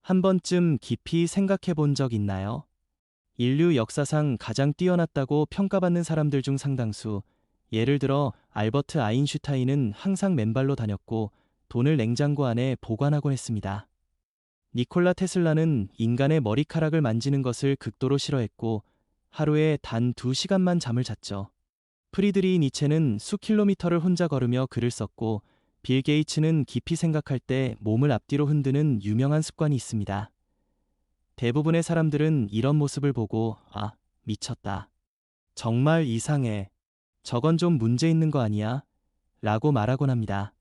한 번쯤 깊이 생각해 본 적 있나요? 인류 역사상 가장 뛰어났다고 평가받는 사람들 중 상당수, 예를 들어 알버트 아인슈타인은 항상 맨발로 다녔고 돈을 냉장고 안에 보관하곤 했습니다. 니콜라 테슬라는 인간의 머리카락을 만지는 것을 극도로 싫어했고 하루에 단 2시간만 잠을 잤죠. 프리드리히 니체는 수킬로미터를 혼자 걸으며 글을 썼고 빌 게이츠는 깊이 생각할 때 몸을 앞뒤로 흔드는 유명한 습관이 있습니다. 대부분의 사람들은 이런 모습을 보고 아, 미쳤다. 정말 이상해. 저건 좀 문제 있는 거 아니야? 라고 말하곤 합니다.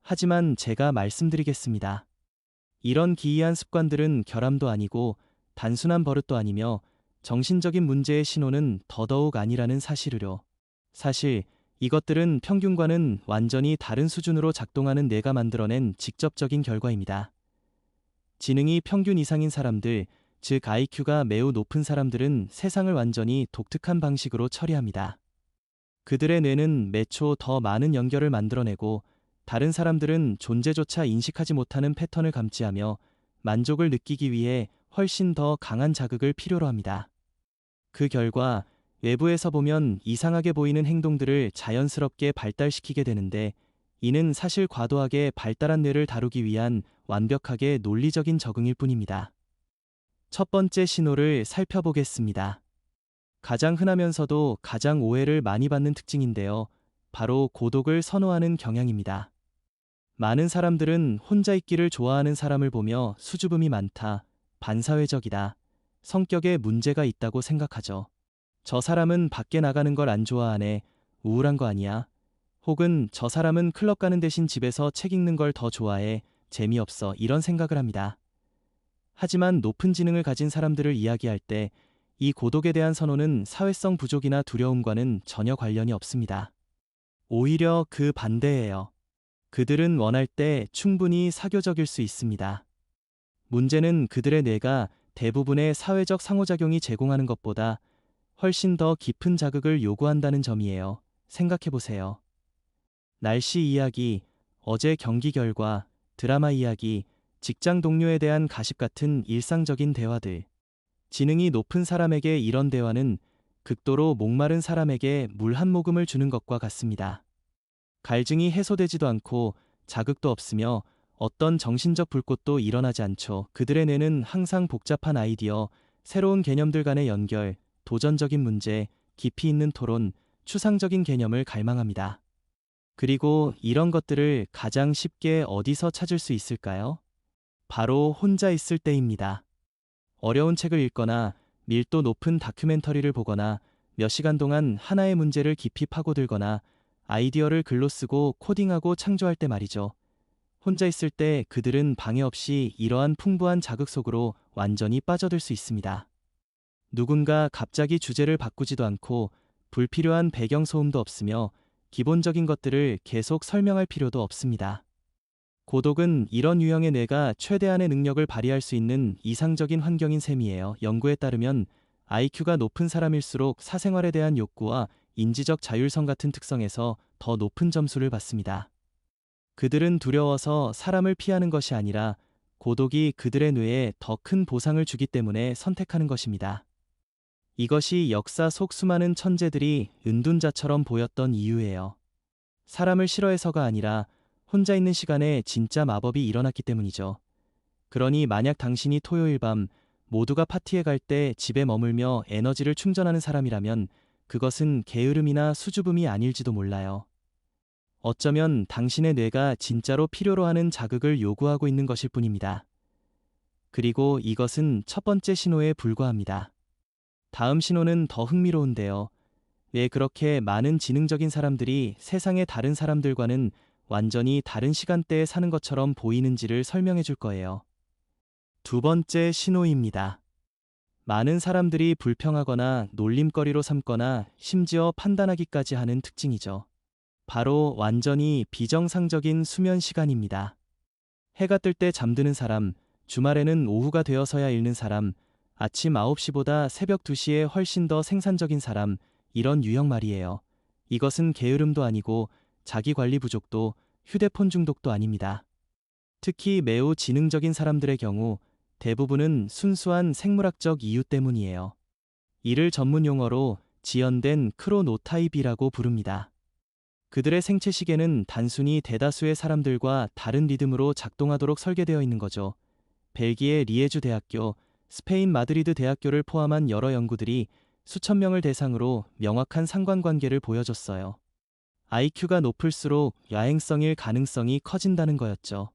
하지만 제가 말씀드리겠습니다. 이런 기이한 습관들은 결함도 아니고 단순한 버릇도 아니며 정신적인 문제의 신호는 더더욱 아니라는 사실으로. 사실 이것들은 평균과는 완전히 다른 수준으로 작동하는 뇌가 만들어낸 직접적인 결과입니다. 지능이 평균 이상인 사람들, 즉 IQ가 매우 높은 사람들은 세상을 완전히 독특한 방식으로 처리합니다. 그들의 뇌는 매 초 더 많은 연결을 만들어내고 다른 사람들은 존재조차 인식하지 못하는 패턴을 감지하며 만족을 느끼기 위해 훨씬 더 강한 자극을 필요로 합니다. 그 결과 외부에서 보면 이상하게 보이는 행동들을 자연스럽게 발달시키게 되는데 이는 사실 과도하게 발달한 뇌를 다루기 위한 완벽하게 논리적인 적응일 뿐입니다. 첫 번째 신호를 살펴보겠습니다. 가장 흔하면서도 가장 오해를 많이 받는 특징인데요. 바로 고독을 선호하는 경향입니다. 많은 사람들은 혼자 있기를 좋아하는 사람을 보며 수줍음이 많다, 반사회적이다, 성격에 문제가 있다고 생각하죠. 저 사람은 밖에 나가는 걸 안 좋아하네, 우울한 거 아니야? 혹은 저 사람은 클럽 가는 대신 집에서 책 읽는 걸 더 좋아해, 재미없어, 이런 생각을 합니다. 하지만 높은 지능을 가진 사람들을 이야기할 때 이 고독에 대한 선호는 사회성 부족이나 두려움과는 전혀 관련이 없습니다. 오히려 그 반대예요. 그들은 원할 때 충분히 사교적일 수 있습니다. 문제는 그들의 뇌가 대부분의 사회적 상호작용이 제공하는 것보다 훨씬 더 깊은 자극을 요구한다는 점이에요. 생각해 보세요. 날씨 이야기, 어제 경기 결과, 드라마 이야기, 직장 동료에 대한 가십 같은 일상적인 대화들. 지능이 높은 사람에게 이런 대화는 극도로 목마른 사람에게 물 한 모금을 주는 것과 같습니다. 갈증이 해소되지도 않고 자극도 없으며 어떤 정신적 불꽃도 일어나지 않죠. 그들의 뇌는 항상 복잡한 아이디어, 새로운 개념들 간의 연결, 도전적인 문제, 깊이 있는 토론, 추상적인 개념을 갈망합니다. 그리고 이런 것들을 가장 쉽게 어디서 찾을 수 있을까요? 바로 혼자 있을 때입니다. 어려운 책을 읽거나 밀도 높은 다큐멘터리를 보거나 몇 시간 동안 하나의 문제를 깊이 파고들거나 아이디어를 글로 쓰고 코딩하고 창조할 때 말이죠. 혼자 있을 때 그들은 방해 없이 이러한 풍부한 자극 속으로 완전히 빠져들 수 있습니다. 누군가 갑자기 주제를 바꾸지도 않고 불필요한 배경소음도 없으며 기본적인 것들을 계속 설명할 필요도 없습니다. 고독은 이런 유형의 뇌가 최대한의 능력을 발휘할 수 있는 이상적인 환경인 셈이에요. 연구에 따르면 IQ가 높은 사람일수록 사생활에 대한 욕구와 인지적 자율성 같은 특성에서 더 높은 점수를 받습니다. 그들은 두려워서 사람을 피하는 것이 아니라 고독이 그들의 뇌에 더 큰 보상을 주기 때문에 선택하는 것입니다. 이것이 역사 속 수많은 천재들이 은둔자처럼 보였던 이유예요. 사람을 싫어해서가 아니라 혼자 있는 시간에 진짜 마법이 일어났기 때문이죠. 그러니 만약 당신이 토요일 밤 모두가 파티에 갈 때 집에 머물며 에너지를 충전하는 사람이라면 그것은 게으름이나 수줍음이 아닐지도 몰라요. 어쩌면 당신의 뇌가 진짜로 필요로 하는 자극을 요구하고 있는 것일 뿐입니다. 그리고 이것은 첫 번째 신호에 불과합니다. 다음 신호는 더 흥미로운데요. 왜 그렇게 많은 지능적인 사람들이 세상의 다른 사람들과는 완전히 다른 시간대에 사는 것처럼 보이는지를 설명해 줄 거예요. 두 번째 신호입니다. 많은 사람들이 불평하거나 놀림거리로 삼거나 심지어 판단하기까지 하는 특징이죠. 바로 완전히 비정상적인 수면 시간입니다. 해가 뜰 때 잠드는 사람, 주말에는 오후가 되어서야 읽는 사람, 아침 9시보다 새벽 2시에 훨씬 더 생산적인 사람, 이런 유형 말이에요. 이것은 게으름도 아니고 자기 관리 부족도 휴대폰 중독도 아닙니다. 특히 매우 지능적인 사람들의 경우 대부분은 순수한 생물학적 이유 때문이에요. 이를 전문 용어로 지연된 크로노타입이라고 부릅니다. 그들의 생체 시계는 단순히 대다수의 사람들과 다른 리듬으로 작동하도록 설계되어 있는 거죠. 벨기에 리에주 대학교, 스페인 마드리드 대학교를 포함한 여러 연구들이 수천 명을 대상으로 명확한 상관관계를 보여줬어요. IQ가 높을수록 야행성일 가능성이 커진다는 거였죠.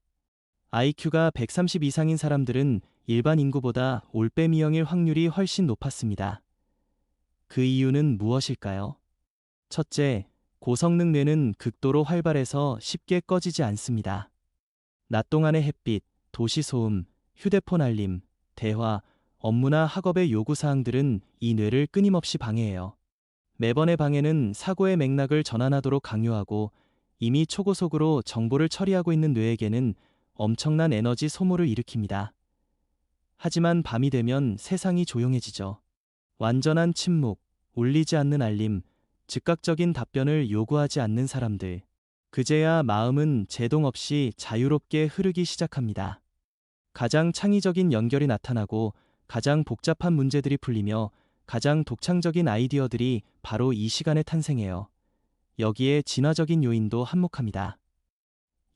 IQ가 130 이상인 사람들은 일반 인구보다 올빼미형일 확률이 훨씬 높았습니다. 그 이유는 무엇일까요? 첫째, 고성능 뇌는 극도로 활발해서 쉽게 꺼지지 않습니다. 낮 동안의 햇빛, 도시 소음, 휴대폰 알림, 대화, 업무나 학업의 요구사항들은 이 뇌를 끊임없이 방해해요. 매번의 방해는 사고의 맥락을 전환하도록 강요하고 이미 초고속으로 정보를 처리하고 있는 뇌에게는 엄청난 에너지 소모를 일으킵니다. 하지만 밤이 되면 세상이 조용해지죠. 완전한 침묵, 울리지 않는 알림, 즉각적인 답변을 요구하지 않는 사람들. 그제야 마음은 제동 없이 자유롭게 흐르기 시작합니다. 가장 창의적인 연결이 나타나고 가장 복잡한 문제들이 풀리며 가장 독창적인 아이디어들이 바로 이 시간에 탄생해요. 여기에 진화적인 요인도 한몫합니다.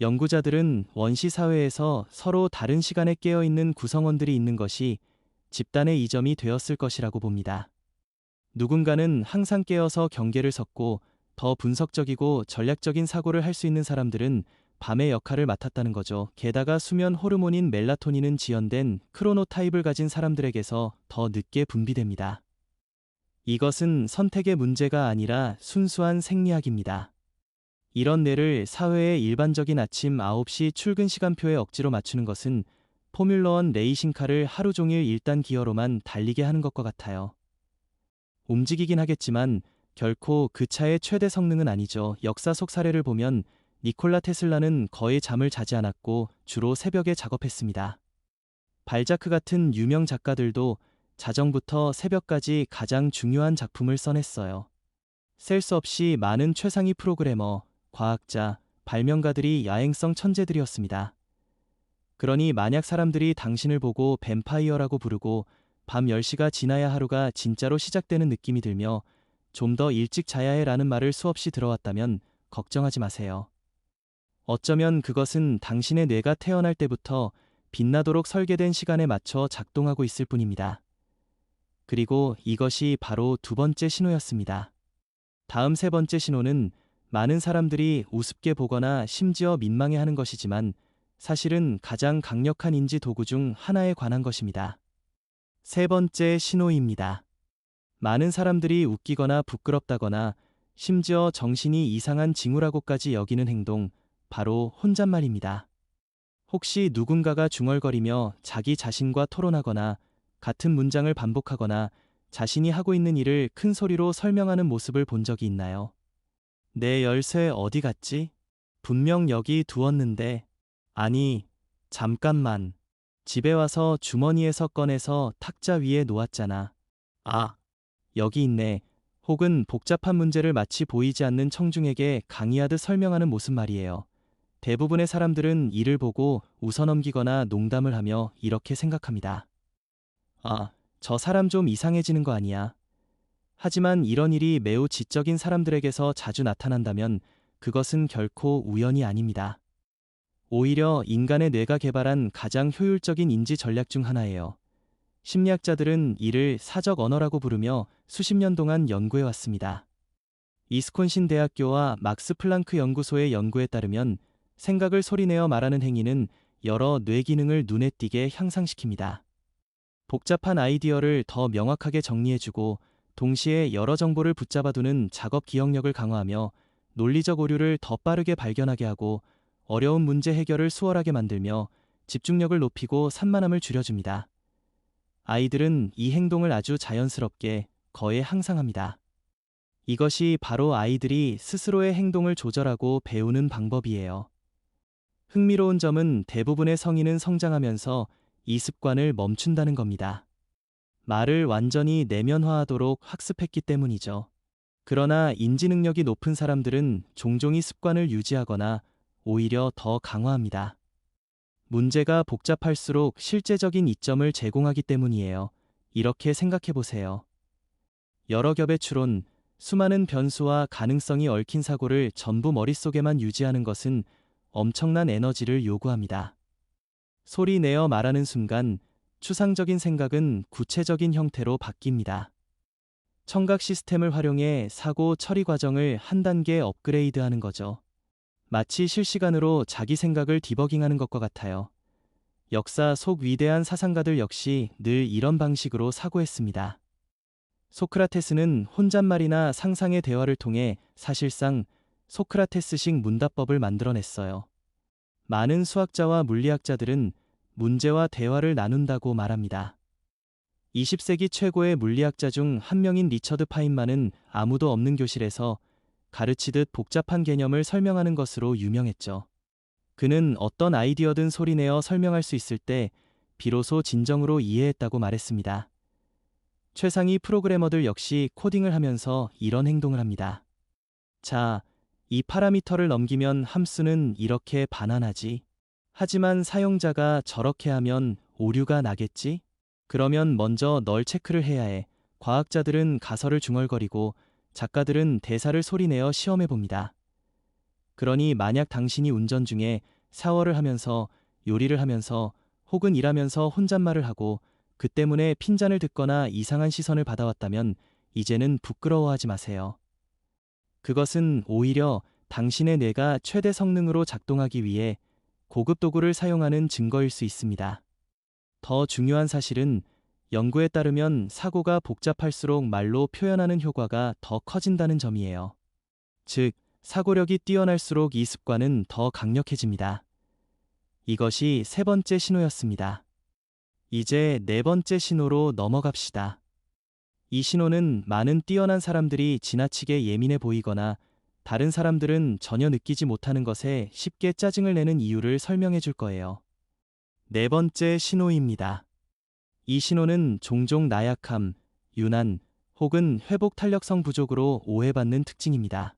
연구자들은 원시 사회에서 서로 다른 시간에 깨어있는 구성원들이 있는 것이 집단의 이점이 되었을 것이라고 봅니다. 누군가는 항상 깨어서 경계를 섰고 더 분석적이고 전략적인 사고를 할 수 있는 사람들은 밤의 역할을 맡았다는 거죠. 게다가 수면 호르몬인 멜라토닌은 지연된 크로노타입을 가진 사람들에게서 더 늦게 분비됩니다. 이것은 선택의 문제가 아니라 순수한 생리학입니다. 이런 뇌를 사회의 일반적인 아침 9시 출근 시간표에 억지로 맞추는 것은 포뮬러1 레이싱카를 하루 종일 1단 기어로만 달리게 하는 것과 같아요. 움직이긴 하겠지만 결코 그 차의 최대 성능은 아니죠. 역사 속 사례를 보면 니콜라 테슬라는 거의 잠을 자지 않았고 주로 새벽에 작업했습니다. 발자크 같은 유명 작가들도 자정부터 새벽까지 가장 중요한 작품을 써냈어요. 셀 수 없이 많은 최상위 프로그래머, 과학자, 발명가들이 야행성 천재들이었습니다. 그러니 만약 사람들이 당신을 보고 뱀파이어라고 부르고 밤 10시가 지나야 하루가 진짜로 시작되는 느낌이 들며 좀 더 일찍 자야 해라는 말을 수없이 들어왔다면 걱정하지 마세요. 어쩌면 그것은 당신의 뇌가 태어날 때부터 빛나도록 설계된 시간에 맞춰 작동하고 있을 뿐입니다. 그리고 이것이 바로 두 번째 신호였습니다. 다음 세 번째 신호는 많은 사람들이 우습게 보거나 심지어 민망해하는 것이지만 사실은 가장 강력한 인지 도구 중 하나에 관한 것입니다. 세 번째 신호입니다. 많은 사람들이 웃기거나 부끄럽다거나 심지어 정신이 이상한 징후라고까지 여기는 행동, 바로 혼잣말입니다. 혹시 누군가가 중얼거리며 자기 자신과 토론하거나 같은 문장을 반복하거나 자신이 하고 있는 일을 큰 소리로 설명하는 모습을 본 적이 있나요? 내 열쇠 어디 갔지? 분명 여기 두었는데. 아니, 잠깐만. 집에 와서 주머니에서 꺼내서 탁자 위에 놓았잖아. 아, 여기 있네. 혹은 복잡한 문제를 마치 보이지 않는 청중에게 강의하듯 설명하는 모습 말이에요. 대부분의 사람들은 이를 보고 웃어넘기거나 농담을 하며 이렇게 생각합니다. 아, 저 사람 좀 이상해지는 거 아니야? 하지만 이런 일이 매우 지적인 사람들에게서 자주 나타난다면 그것은 결코 우연이 아닙니다. 오히려 인간의 뇌가 개발한 가장 효율적인 인지 전략 중 하나예요. 심리학자들은 이를 사적 언어라고 부르며 수십 년 동안 연구해 왔습니다. 이스콘신 대학교와 막스 플랑크 연구소의 연구에 따르면 생각을 소리내어 말하는 행위는 여러 뇌 기능을 눈에 띄게 향상시킵니다. 복잡한 아이디어를 더 명확하게 정리해주고 동시에 여러 정보를 붙잡아두는 작업 기억력을 강화하며 논리적 오류를 더 빠르게 발견하게 하고 어려운 문제 해결을 수월하게 만들며 집중력을 높이고 산만함을 줄여줍니다. 아이들은 이 행동을 아주 자연스럽게 거의 항상 합니다. 이것이 바로 아이들이 스스로의 행동을 조절하고 배우는 방법이에요. 흥미로운 점은 대부분의 성인은 성장하면서 이 습관을 멈춘다는 겁니다. 말을 완전히 내면화하도록 학습했기 때문이죠. 그러나 인지 능력이 높은 사람들은 종종 이 습관을 유지하거나 오히려 더 강화합니다. 문제가 복잡할수록 실제적인 이점을 제공하기 때문이에요. 이렇게 생각해 보세요. 여러 겹의 추론, 수많은 변수와 가능성이 얽힌 사고를 전부 머릿속에만 유지하는 것은 엄청난 에너지를 요구합니다. 소리 내어 말하는 순간 추상적인 생각은 구체적인 형태로 바뀝니다. 청각 시스템을 활용해 사고 처리 과정을 한 단계 업그레이드하는 거죠. 마치 실시간으로 자기 생각을 디버깅하는 것과 같아요. 역사 속 위대한 사상가들 역시 늘 이런 방식으로 사고했습니다. 소크라테스는 혼잣말이나 상상의 대화를 통해 사실상 소크라테스식 문답법을 만들어냈어요. 많은 수학자와 물리학자들은 문제와 대화를 나눈다고 말합니다. 20세기 최고의 물리학자 중 한 명인 리처드 파인만은 아무도 없는 교실에서 가르치듯 복잡한 개념을 설명하는 것으로 유명했죠. 그는 어떤 아이디어든 소리내어 설명할 수 있을 때 비로소 진정으로 이해했다고 말했습니다. 최상위 프로그래머들 역시 코딩을 하면서 이런 행동을 합니다. 자, 이 파라미터를 넘기면 함수는 이렇게 반환하지. 하지만 사용자가 저렇게 하면 오류가 나겠지? 그러면 먼저 널 체크를 해야 해. 과학자들은 가설을 중얼거리고 작가들은 대사를 소리내어 시험해 봅니다. 그러니 만약 당신이 운전 중에 샤워를 하면서 요리를 하면서 혹은 일하면서 혼잣말을 하고 그 때문에 핀잔을 듣거나 이상한 시선을 받아왔다면 이제는 부끄러워하지 마세요. 그것은 오히려 당신의 뇌가 최대 성능으로 작동하기 위해 고급 도구를 사용하는 증거일 수 있습니다. 더 중요한 사실은 연구에 따르면 사고가 복잡할수록 말로 표현하는 효과가 더 커진다는 점이에요. 즉, 사고력이 뛰어날수록 이 습관은 더 강력해집니다. 이것이 세 번째 신호였습니다. 이제 네 번째 신호로 넘어갑시다. 이 신호는 많은 뛰어난 사람들이 지나치게 예민해 보이거나 다른 사람들은 전혀 느끼지 못하는 것에 쉽게 짜증을 내는 이유를 설명해 줄 거예요. 네 번째 신호입니다. 이 신호는 종종 나약함, 유난 혹은 회복 탄력성 부족으로 오해받는 특징입니다.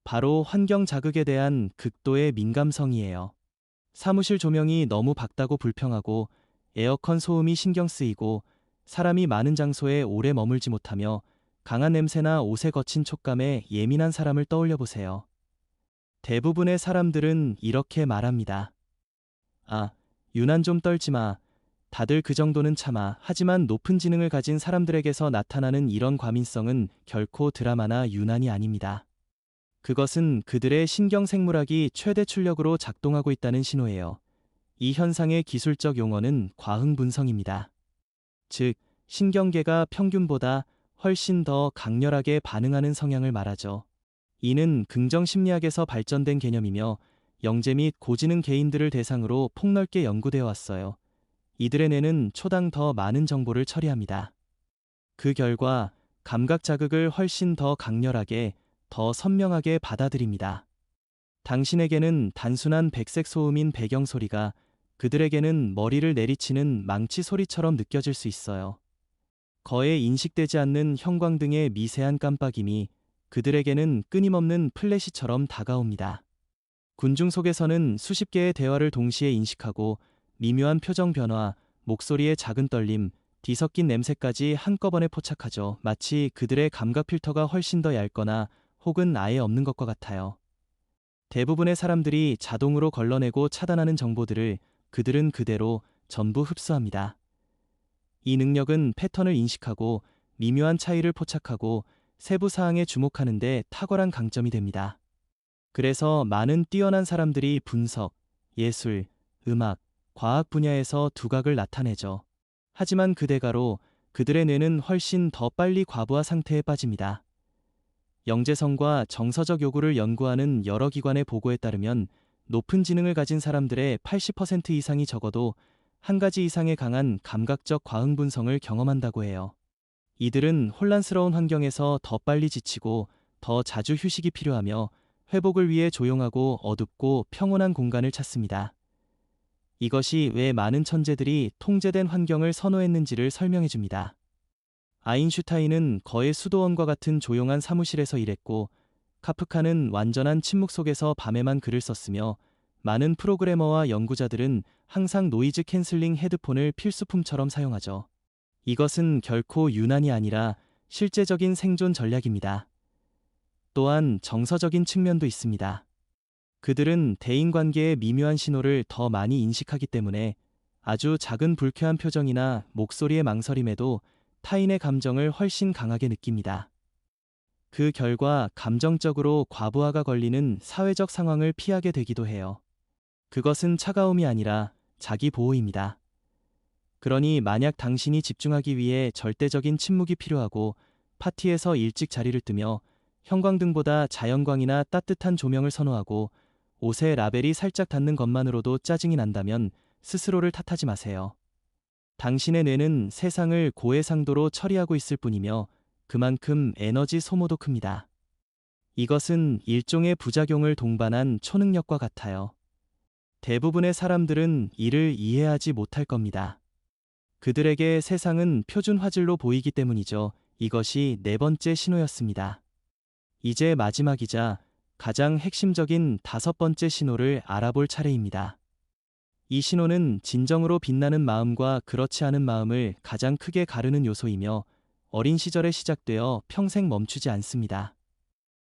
바로 환경 자극에 대한 극도의 민감성이에요. 사무실 조명이 너무 밝다고 불평하고 에어컨 소음이 신경 쓰이고 사람이 많은 장소에 오래 머물지 못하며 강한 냄새나 옷에 거친 촉감에 예민한 사람을 떠올려 보세요. 대부분의 사람들은 이렇게 말합니다. 아, 유난 좀 떨지 마. 다들 그 정도는 참아. 하지만 높은 지능을 가진 사람들에게서 나타나는 이런 과민성은 결코 드라마나 유난이 아닙니다. 그것은 그들의 신경생물학이 최대 출력으로 작동하고 있다는 신호예요. 이 현상의 기술적 용어는 과흥분성입니다. 즉, 신경계가 평균보다 훨씬 더 강렬하게 반응하는 성향을 말하죠. 이는 긍정심리학에서 발전된 개념이며 영재 및 고지능 개인들을 대상으로 폭넓게 연구되어 왔어요. 이들의 뇌는 초당 더 많은 정보를 처리합니다. 그 결과 감각 자극을 훨씬 더 강렬하게, 더 선명하게 받아들입니다. 당신에게는 단순한 백색 소음인 배경 소리가 그들에게는 머리를 내리치는 망치 소리처럼 느껴질 수 있어요. 거의 인식되지 않는 형광등의 미세한 깜빡임이 그들에게는 끊임없는 플래시처럼 다가옵니다. 군중 속에서는 수십 개의 대화를 동시에 인식하고 미묘한 표정 변화, 목소리의 작은 떨림, 뒤섞인 냄새까지 한꺼번에 포착하죠. 마치 그들의 감각 필터가 훨씬 더 얇거나 혹은 아예 없는 것과 같아요. 대부분의 사람들이 자동으로 걸러내고 차단하는 정보들을 그들은 그대로 전부 흡수합니다. 이 능력은 패턴을 인식하고 미묘한 차이를 포착하고 세부 사항에 주목하는 데 탁월한 강점이 됩니다. 그래서 많은 뛰어난 사람들이 분석, 예술, 음악, 과학 분야에서 두각을 나타내죠. 하지만 그 대가로 그들의 뇌는 훨씬 더 빨리 과부하 상태에 빠집니다. 영재성과 정서적 요구를 연구하는 여러 기관의 보고에 따르면 높은 지능을 가진 사람들의 80% 이상이 적어도 한 가지 이상의 강한 감각적 과흥분성을 경험한다고 해요. 이들은 혼란스러운 환경에서 더 빨리 지치고 더 자주 휴식이 필요하며 회복을 위해 조용하고 어둡고 평온한 공간을 찾습니다. 이것이 왜 많은 천재들이 통제된 환경을 선호했는지를 설명해 줍니다. 아인슈타인은 거의 수도원과 같은 조용한 사무실에서 일했고 카프카는 완전한 침묵 속에서 밤에만 글을 썼으며 많은 프로그래머와 연구자들은 항상 노이즈 캔슬링 헤드폰을 필수품처럼 사용하죠. 이것은 결코 유난이 아니라 실제적인 생존 전략입니다. 또한 정서적인 측면도 있습니다. 그들은 대인관계의 미묘한 신호를 더 많이 인식하기 때문에 아주 작은 불쾌한 표정이나 목소리의 망설임에도 타인의 감정을 훨씬 강하게 느낍니다. 그 결과 감정적으로 과부하가 걸리는 사회적 상황을 피하게 되기도 해요. 그것은 차가움이 아니라 자기 보호입니다. 그러니 만약 당신이 집중하기 위해 절대적인 침묵이 필요하고 파티에서 일찍 자리를 뜨며 형광등보다 자연광이나 따뜻한 조명을 선호하고 옷에 라벨이 살짝 닿는 것만으로도 짜증이 난다면 스스로를 탓하지 마세요. 당신의 뇌는 세상을 고해상도로 처리하고 있을 뿐이며 그만큼 에너지 소모도 큽니다. 이것은 일종의 부작용을 동반한 초능력과 같아요. 대부분의 사람들은 이를 이해하지 못할 겁니다. 그들에게 세상은 표준 화질로 보이기 때문이죠. 이것이 네 번째 신호였습니다. 이제 마지막이자 가장 핵심적인 다섯 번째 신호를 알아볼 차례입니다. 이 신호는 진정으로 빛나는 마음과 그렇지 않은 마음을 가장 크게 가르는 요소이며 어린 시절에 시작되어 평생 멈추지 않습니다.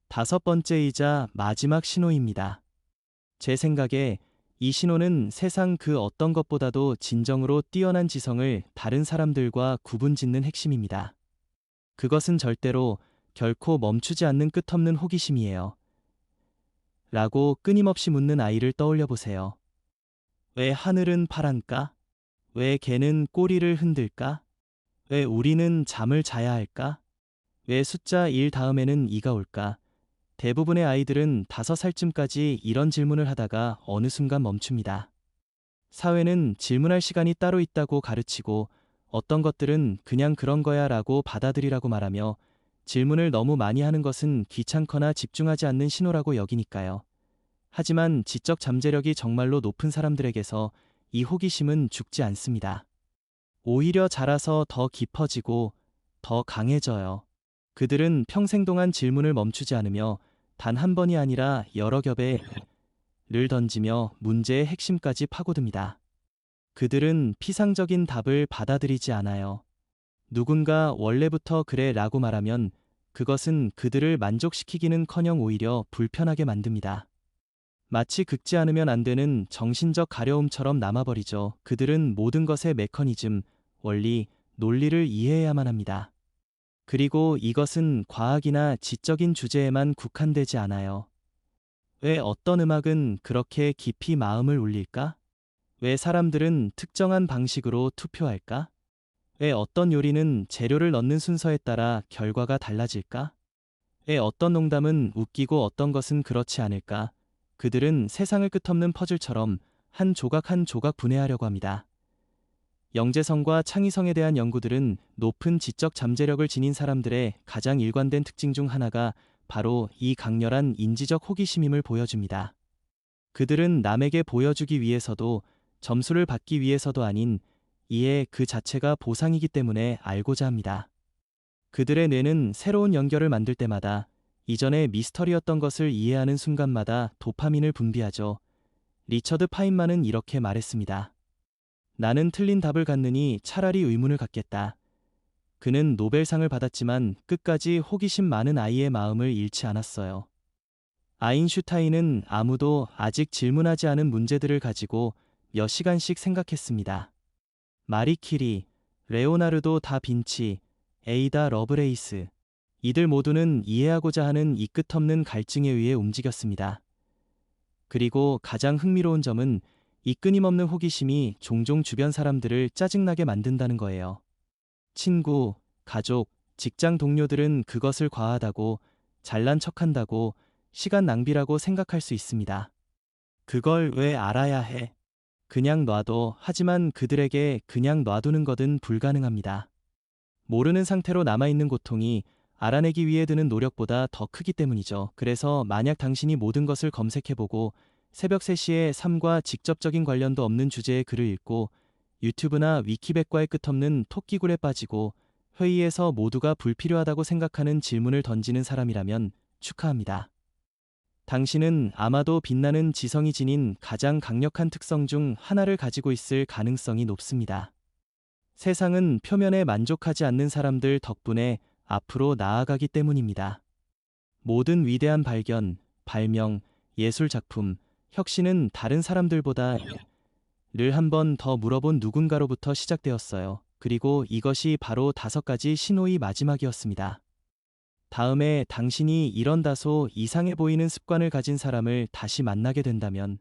다섯 번째이자 마지막 신호입니다. 제 생각에 이 신호는 세상 그 어떤 것보다도 진정으로 뛰어난 지성을 다른 사람들과 구분짓는 핵심입니다. 그것은 절대로 결코 멈추지 않는 끝없는 호기심이에요. 라고 끊임없이 묻는 아이를 떠올려 보세요. 왜 하늘은 파란가? 왜 개는 꼬리를 흔들까? 왜 우리는 잠을 자야 할까? 왜 숫자 1 다음에는 2가 올까? 대부분의 아이들은 5살쯤까지 이런 질문을 하다가 어느 순간 멈춥니다. 사회는 질문할 시간이 따로 있다고 가르치고 어떤 것들은 그냥 그런 거야 라고 받아들이라고 말하며 질문을 너무 많이 하는 것은 귀찮거나 집중하지 않는 신호라고 여기니까요. 하지만 지적 잠재력이 정말로 높은 사람들에게서 이 호기심은 죽지 않습니다. 오히려 자라서 더 깊어지고 더 강해져요. 그들은 평생 동안 질문을 멈추지 않으며 단 한 번이 아니라 여러 겹의 를 던지며 문제의 핵심까지 파고듭니다. 그들은 피상적인 답을 받아들이지 않아요. 누군가 원래부터 그래 라고 말하면 그것은 그들을 만족시키기는커녕 오히려 불편하게 만듭니다. 마치 긁지 않으면 안 되는 정신적 가려움처럼 남아버리죠. 그들은 모든 것의 메커니즘, 원리, 논리를 이해해야만 합니다. 그리고 이것은 과학이나 지적인 주제에만 국한되지 않아요. 왜 어떤 음악은 그렇게 깊이 마음을 울릴까? 왜 사람들은 특정한 방식으로 투표할까? 왜 어떤 요리는 재료를 넣는 순서에 따라 결과가 달라질까? 왜 어떤 농담은 웃기고 어떤 것은 그렇지 않을까? 그들은 세상을 끝없는 퍼즐처럼 한 조각 한 조각 분해하려고 합니다. 영재성과 창의성에 대한 연구들은 높은 지적 잠재력을 지닌 사람들의 가장 일관된 특징 중 하나가 바로 이 강렬한 인지적 호기심임을 보여줍니다. 그들은 남에게 보여주기 위해서도 점수를 받기 위해서도 아닌 이해 그 자체가 보상이기 때문에 알고자 합니다. 그들의 뇌는 새로운 연결을 만들 때마다 이전에 미스터리였던 것을 이해하는 순간마다 도파민을 분비하죠. 리처드 파인만은 이렇게 말했습니다. 나는 틀린 답을 갖느니 차라리 의문을 갖겠다. 그는 노벨상을 받았지만 끝까지 호기심 많은 아이의 마음을 잃지 않았어요. 아인슈타인은 아무도 아직 질문하지 않은 문제들을 가지고 몇 시간씩 생각했습니다. 마리 키리, 레오나르도 다 빈치, 에이다 러브레이스. 이들 모두는 이해하고자 하는 이 끝없는 갈증에 의해 움직였습니다. 그리고 가장 흥미로운 점은 이 끊임없는 호기심이 종종 주변 사람들을 짜증나게 만든다는 거예요. 친구, 가족, 직장 동료들은 그것을 과하다고, 잘난 척한다고, 시간 낭비라고 생각할 수 있습니다. 그걸 왜 알아야 해? 그냥 놔둬. 하지만 그들에게 그냥 놔두는 것은 불가능합니다. 모르는 상태로 남아있는 고통이 알아내기 위해 드는 노력보다 더 크기 때문이죠. 그래서 만약 당신이 모든 것을 검색해보고 새벽 3시에 삶과 직접적인 관련도 없는 주제의 글을 읽고 유튜브나 위키백과의 끝없는 토끼굴에 빠지고 회의에서 모두가 불필요하다고 생각하는 질문을 던지는 사람이라면 축하합니다. 당신은 아마도 빛나는 지성이 지닌 가장 강력한 특성 중 하나를 가지고 있을 가능성이 높습니다. 세상은 표면에 만족하지 않는 사람들 덕분에 앞으로 나아가기 때문입니다. 모든 위대한 발견, 발명, 예술 작품, 혁신은 다른 사람들보다 를 한 번 더 물어본 누군가로부터 시작되었어요. 그리고 이것이 바로 5가지 신호의 마지막이었습니다. 다음에 당신이 이런 다소 이상해 보이는 습관을 가진 사람을 다시 만나게 된다면,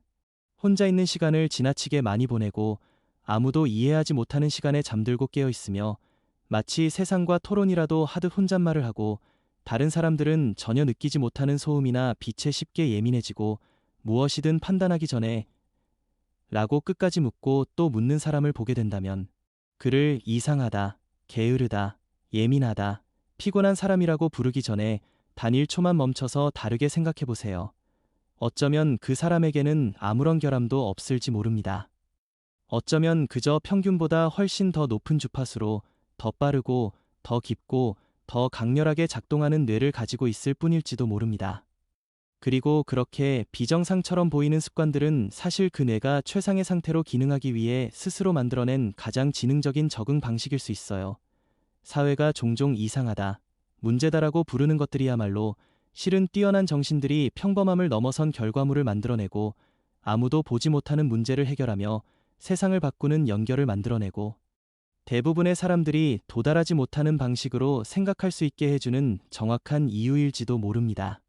혼자 있는 시간을 지나치게 많이 보내고 아무도 이해하지 못하는 시간에 잠들고 깨어 있으며 마치 세상과 토론이라도 하듯 혼잣말을 하고, 다른 사람들은 전혀 느끼지 못하는 소음이나 빛에 쉽게 예민해지고 무엇이든 판단하기 전에 라고 끝까지 묻고 또 묻는 사람을 보게 된다면, 그를 이상하다, 게으르다, 예민하다, 피곤한 사람이라고 부르기 전에 단 1초만 멈춰서 다르게 생각해 보세요. 어쩌면 그 사람에게는 아무런 결함도 없을지 모릅니다. 어쩌면 그저 평균보다 훨씬 더 높은 주파수로 더 빠르고 더 깊고 더 강렬하게 작동하는 뇌를 가지고 있을 뿐일지도 모릅니다. 그리고 그렇게 비정상처럼 보이는 습관들은 사실 그 뇌가 최상의 상태로 기능하기 위해 스스로 만들어낸 가장 지능적인 적응 방식일 수 있어요. 사회가 종종 이상하다, 문제다라고 부르는 것들이야말로 실은 뛰어난 정신들이 평범함을 넘어선 결과물을 만들어내고, 아무도 보지 못하는 문제를 해결하며 세상을 바꾸는 연결을 만들어내고, 대부분의 사람들이 도달하지 못하는 방식으로 생각할 수 있게 해주는 정확한 이유일지도 모릅니다.